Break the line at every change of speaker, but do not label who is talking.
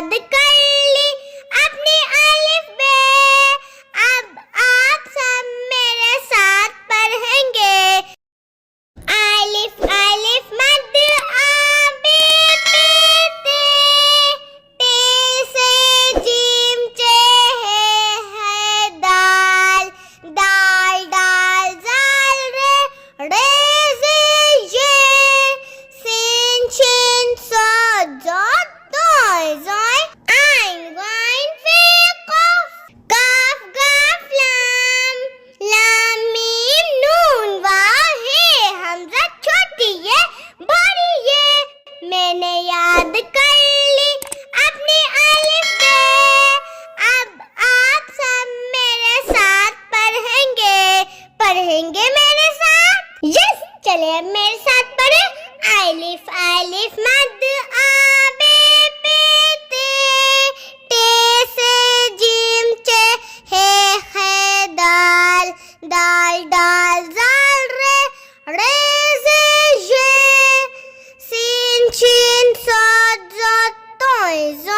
याद कर ली अपनी अलिफ बे। अब आप सब मेरे साथ पढ़ेंगे। अलिफ अलिफ मद आ बे पे ते, ते से जीम चे है दाल, दाल दाल जाल रे से ये, sin shin sod dot doy zoy, ain goin fe qaf, qaf qaf lam, lam mim noon वाहे हमजा छोटी ये बड़ी ये। मैंने याद कर ली अपनी अलिफ बे। अब आप सब मेरे साथ पढ़ेंगे मेरे साथ। यस, चलिए अब मेरे साथ पढ़े। अलिफ अलिफ मद आ बे पे ते से जीम चे है दाल, दाल दाल जाल रे से ये, sin shin sod dot doy zoy।